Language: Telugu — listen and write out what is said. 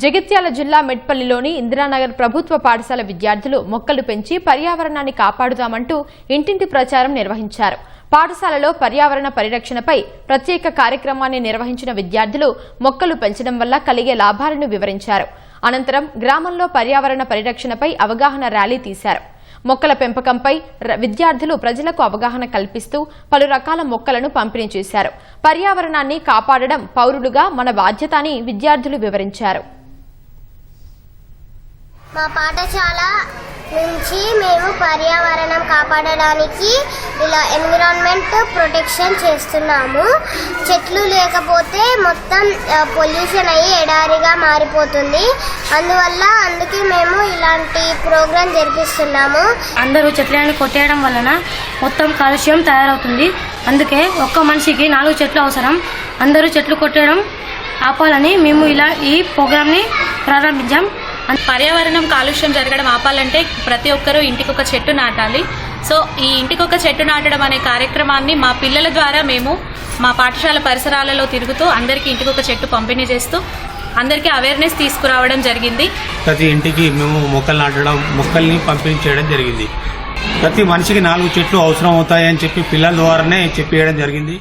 జగిత్యాల జిల్లా మెట్పల్లిలోని ఇందిరానగర్ ప్రభుత్వ పాఠశాల విద్యార్థులు మొక్కలు పెంచి పర్యావరణాన్ని కాపాడుదామంటూ ఇంటింటి ప్రచారం నిర్వహించారు. పాఠశాలలో పర్యావరణ పరిరక్షణపై ప్రత్యేక కార్యక్రమాన్ని నిర్వహించిన విద్యార్థులు మొక్కలు పెంచడం వల్ల కలిగే లాభాలను వివరించారు. అనంతరం గ్రామంలో పర్యావరణ పరిరక్షణపై అవగాహన ర్యాలీ తీశారు. మొక్కల పెంపకంపై విద్యార్థులు ప్రజలకు అవగాహన కల్పిస్తూ పలు రకాల మొక్కలను పంపిణీ చేశారు. పర్యావరణాన్ని కాపాడడం పౌరులుగా మన బాధ్యత అని విద్యార్థులు వివరించారు. మా పాఠశాల నుంచి మేము పర్యావరణం కాపాడడానికి ఇలా ఎన్విరాన్మెంట్ ప్రొటెక్షన్ చేస్తున్నాము. చెట్లు లేకపోతే మొత్తం పొల్యూషన్ అయ్యి ఎడారిగా మారిపోతుంది. అందుకే మేము ఇలాంటి ప్రోగ్రాం జరిపిస్తున్నాము. అందరూ చెట్లను కొట్టేయడం వలన మొత్తం కాలుష్యం తయారవుతుంది. అందుకే ఒక్క మనిషికి 4 చెట్లు అవసరం. అందరూ చెట్లు కొట్టేయడం ఆపాలని మేము ఇలా ఈ ప్రోగ్రాంని ప్రారంభించాం. పర్యావరణం కాలుష్యం జరగడం ఆపాలంటే ప్రతి ఒక్కరూ ఇంటికొక చెట్టు నాటాలి. సో ఈ ఇంటికొక చెట్టు నాటడం అనే కార్యక్రమాన్ని మా పిల్లల ద్వారా మేము మా పాఠశాల పరిసరాలలో తిరుగుతూ అందరికీ ఇంటికొక చెట్టు పంపిణీ చేస్తూ అందరికీ అవేర్నెస్ తీసుకురావడం జరిగింది. ప్రతి ఇంటికి మేము మొక్కలు నాటడం, మొక్కల్ని పంపిణీ చేయడం జరిగింది. ప్రతి మనిషికి 4 చెట్లు అవసరం అవుతాయని చెప్పి పిల్లల ద్వారానే చెప్పేయడం జరిగింది.